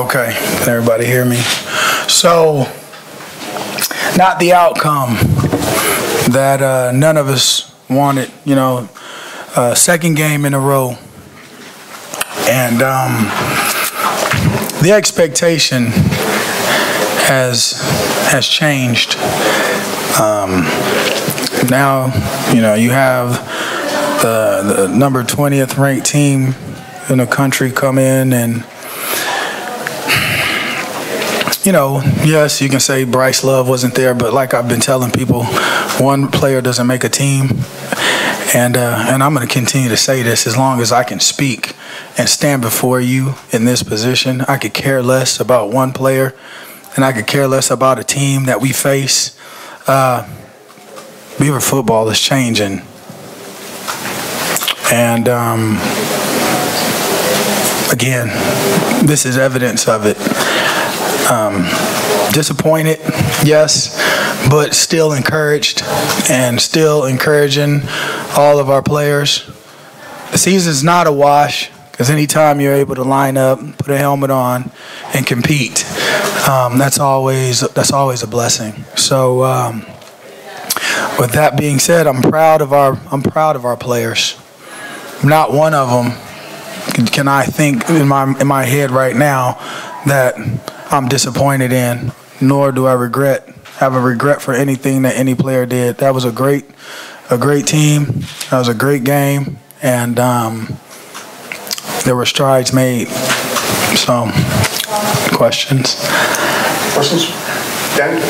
Okay, can everybody hear me? So, not the outcome that none of us wanted, you know, second game in a row. And the expectation has changed. Now, you know, you have the number 20th ranked team in the country come in and, you know, yes, you can say Bryce Love wasn't there, but like I've been telling people, one player doesn't make a team. And I'm going to continue to say this as long as I can speak and stand before you in this position. I could care less about one player, and I could care less about a team that we face. Beaver football is changing. And, again, this is evidence of it. Disappointed, yes, but still encouraged and still encouraging all of our players. The season's not a wash because anytime you're able to line up, put a helmet on, and compete, that's always a blessing. So with that being said, I'm proud of our players. Not one of them can I think in my head right now that I'm disappointed in, nor do I have a regret for anything that any player did. That was a great team. That was a great game, and there were strides made. So, questions? Questions? Dan?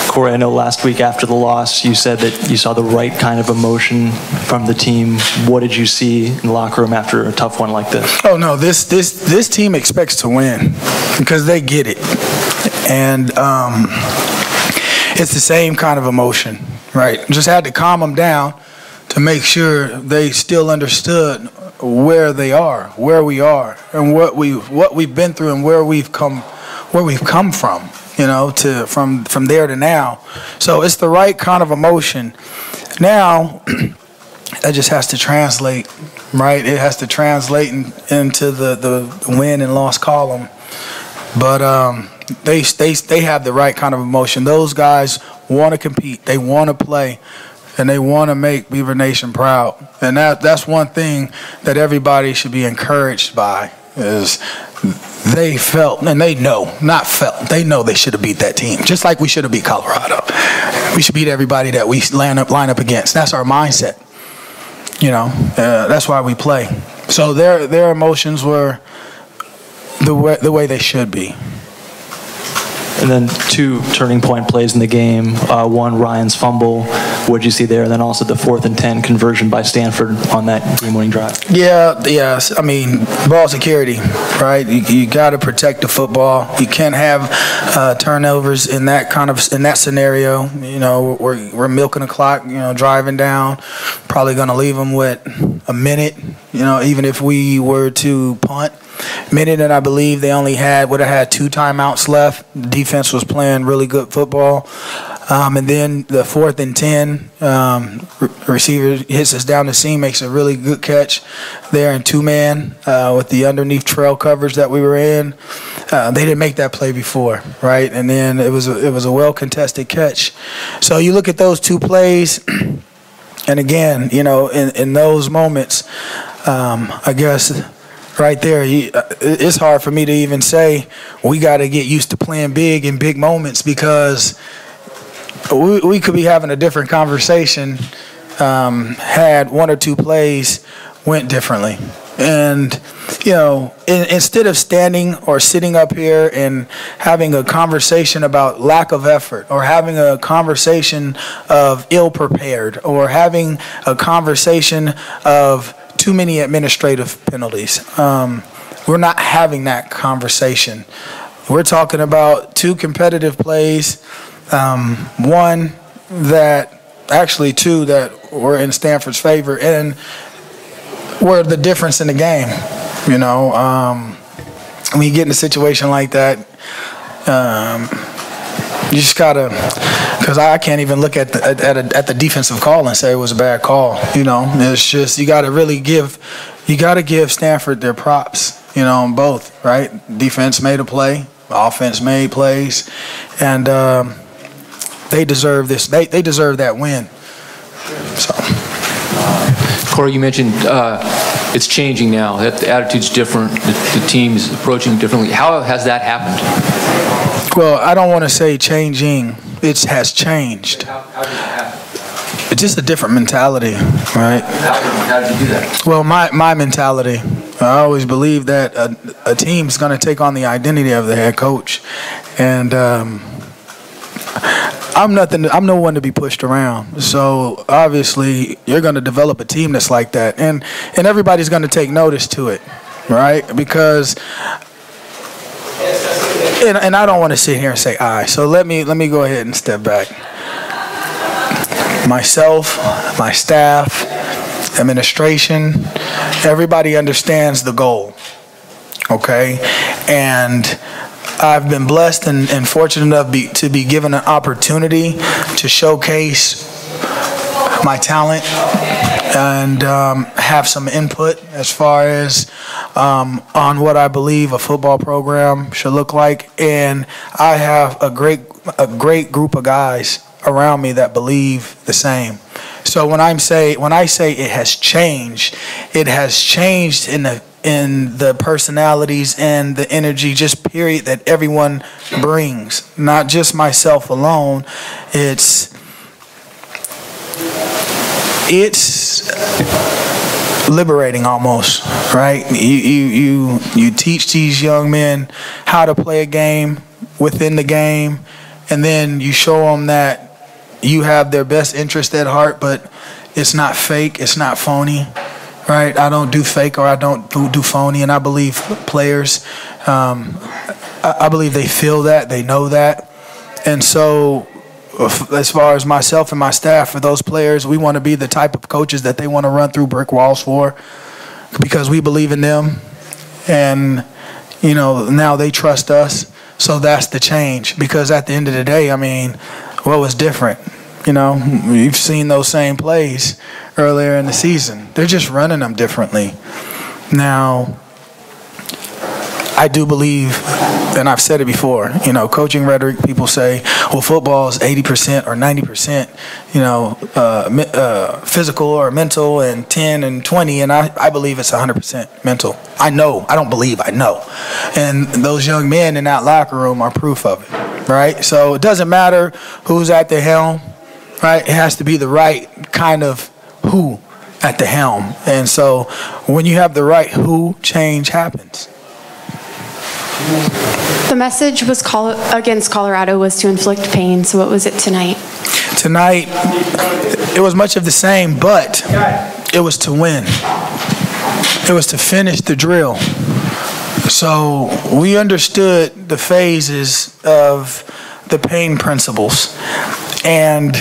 Cory, I know last week after the loss, you said that you saw the right kind of emotion from the team. What did you see in the locker room after a tough one like this? Oh no, this team expects to win because they get it, and it's the same kind of emotion, right? Just had to calm them down to make sure they still understood where they are, where we are, and what we've been through, and where we've come from. You know, from there to now. So it's the right kind of emotion. Now, that just has to translate, right? It has to translate into the win and loss column. But they have the right kind of emotion. Those guys want to compete. They want to play. And they want to make Beaver Nation proud. And that's one thing that everybody should be encouraged by is they felt, and they know, not felt, they know they should have beat that team. Just like we should have beat Colorado. We should beat everybody that we line up against. That's our mindset. You know, that's why we play. So their emotions were the way they should be. And then two turning point plays in the game. One, Ryan's fumble. What did you see there? And then also the 4th and 10 conversion by Stanford on that game-winning drive. Yeah. I mean, ball security, right? You got to protect the football. You can't have turnovers in that scenario. You know, we're milking the clock. You know, driving down, probably going to leave them with a minute. You know, even if we were to punt. Minute, and I believe they only would have had 2 timeouts left. The defense was playing really good football. And then the 4th and 10, receiver hits us down the seam, makes a really good catch there in 2-man with the underneath trail coverage that we were in. They didn't make that play before, right? And then it was a well-contested catch. So you look at those 2 plays, and again, you know, in those moments, I guess right there, it's hard for me to even say we got to get used to playing big in big moments because we could be having a different conversation had 1 or 2 plays went differently. And, you know, instead of standing or sitting up here and having a conversation about lack of effort or having a conversation of ill-prepared or having a conversation of too many administrative penalties. We're not having that conversation. We're talking about 2 competitive plays, one that, actually 2 that were in Stanford's favor and were the difference in the game. You know, when you get in a situation like that, you just gotta, because I can't even look at the defensive call and say it was a bad call. You know, it's just you gotta give Stanford their props. on both, right? Defense made a play, offense made plays, and they deserve this. They deserve that win. So. Cory, you mentioned it's changing now. That the attitude's different. The team's approaching differently. How has that happened? Well, I don't want to say changing. It has changed. How did it happen? It's just a different mentality, right? How did you do that? Well, my mentality. I always believe that a team's going to take on the identity of the head coach, and I'm no one to be pushed around. So obviously, you're going to develop a team that's like that, and everybody's going to take notice to it, right? Because, and I don't want to sit here and say I. So let me go ahead and step back. Myself, my staff, administration, everybody understands the goal, okay? And I've been blessed and fortunate enough to be given an opportunity to showcase my talent and have some input as far as on what I believe a football program should look like. And I have a great group of guys around me that believe the same. So when I say it has changed in the personalities and the energy, just period, that everyone brings, not just myself alone. It's liberating almost, right? You teach these young men how to play a game within the game, and then you show them that you have their best interest at heart, but it's not fake, it's not phony, right? I don't do fake or I don't do phony, and I believe players, I believe they feel that, they know that. And so as far as myself and my staff, for those players, we want to be the type of coaches that they want to run through brick walls for, because we believe in them, and now they trust us. So that's the change, because at the end of the day, I mean, what was different? You've seen those same plays earlier in the season. They're just running them differently. Now, I do believe, and I've said it before, coaching rhetoric, people say, well, football is 80% or 90%, physical or mental, and 10 and 20, and I believe it's 100% mental. I know. I don't believe. I know. And those young men in that locker room are proof of it, right? So it doesn't matter who's at the helm, right? It has to be the right kind of who at the helm. And so when you have the right who, change happens. The message was against Colorado was to inflict pain. So what was it tonight? Tonight, it was much of the same, but it was to win. It was to finish the drill. So we understood the phases of the pain principles, and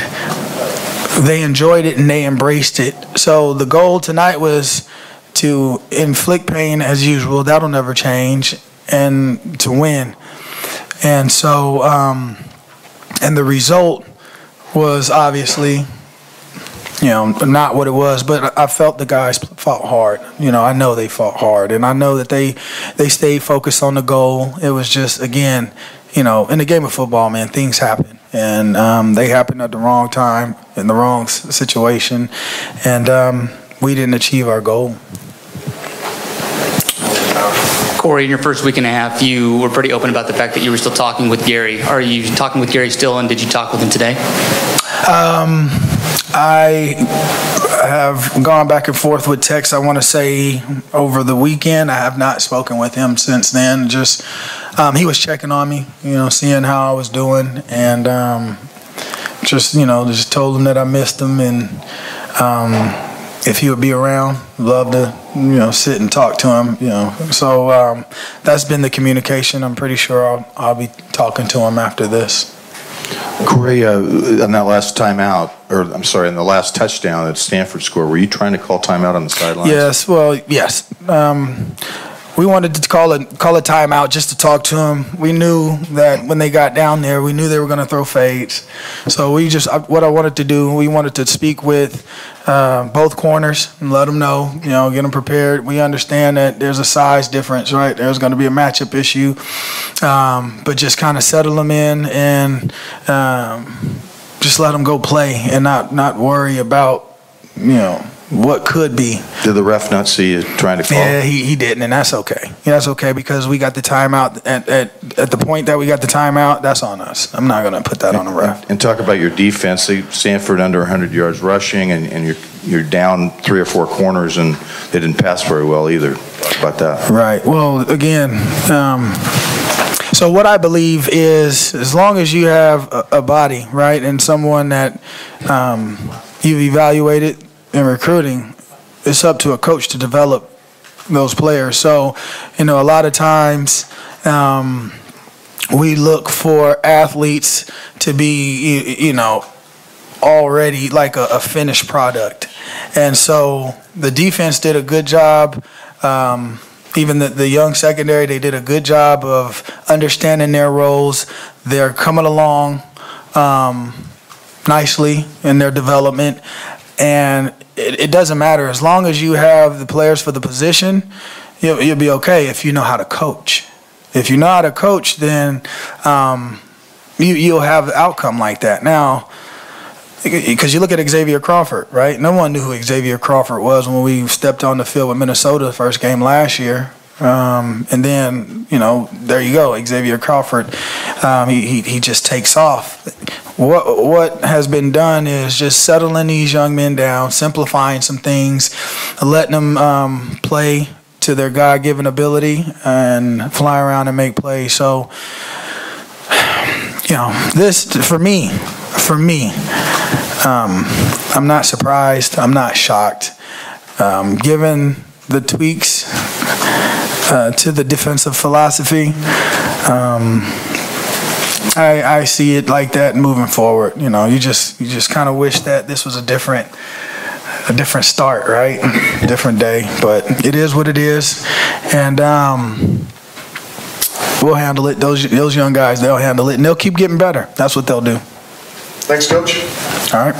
they enjoyed it and they embraced it. So the goal tonight was to inflict pain as usual. That'll never change. And to win. And so, and the result was obviously, not what it was, but I felt the guys fought hard. I know they fought hard, and I know that they stayed focused on the goal. It was just, again, in the game of football, man, things happen. And they happened at the wrong time, in the wrong situation, and we didn't achieve our goal. Cory, in your first week and a half, you were pretty open about the fact that you were still talking with Gary. Are you talking with Gary still, and did you talk with him today? I have gone back and forth with text, I want to say, over the weekend. I have not spoken with him since then. Just he was checking on me, seeing how I was doing, and just told him that I missed him, and if he would be around, love to, sit and talk to him, So that's been the communication. I'm pretty sure I'll be talking to him after this. Cory, on that last timeout, in the last touchdown that Stanford scored, were you trying to call timeout on the sidelines? Yes, well, yes. we wanted to call a timeout just to talk to them. We knew that when they got down there, we knew they were going to throw fades. So what I wanted to do, we wanted to speak with both corners and let them know, get them prepared. We understand that there's a size difference, right? There's going to be a matchup issue, but just kind of settle them in and just let them go play and not worry about, what could be. Did the ref not see you trying to call? Yeah, he didn't, and that's okay. That's okay because we got the timeout. At the point that we got the timeout, that's on us. I'm not going to put that on the ref. And talk about your defense. Stanford under 100 yards rushing, and you're down 3 or 4 corners, and they didn't pass very well either. Talk about that. Right. Well, again, so what I believe is as long as you have a body, right, and someone that you've evaluated in recruiting, it's up to a coach to develop those players. So, a lot of times we look for athletes to be, already like a finished product. And so the defense did a good job. Even the young secondary, they did a good job of understanding their roles. They're coming along nicely in their development. And it doesn't matter. As long as you have the players for the position, you'll be okay if you know how to coach. If you know how to coach, then you'll have an outcome like that. Now, because you look at Xavier Crawford, right? No one knew who Xavier Crawford was when we stepped on the field with Minnesota the first game last year. And then, there you go, Xavier Crawford. He just takes off. What has been done is just settling these young men down, simplifying some things, letting them play to their God-given ability and fly around and make plays. So, this for me, I'm not surprised. I'm not shocked. Given the tweaks to the defensive philosophy, I see it like that moving forward. You just kind of wish that this was a different start, right? Different day, but it is what it is, and we'll handle it. Those young guys, they'll handle it, and they'll keep getting better. That's what they'll do. Thanks, Coach. All right.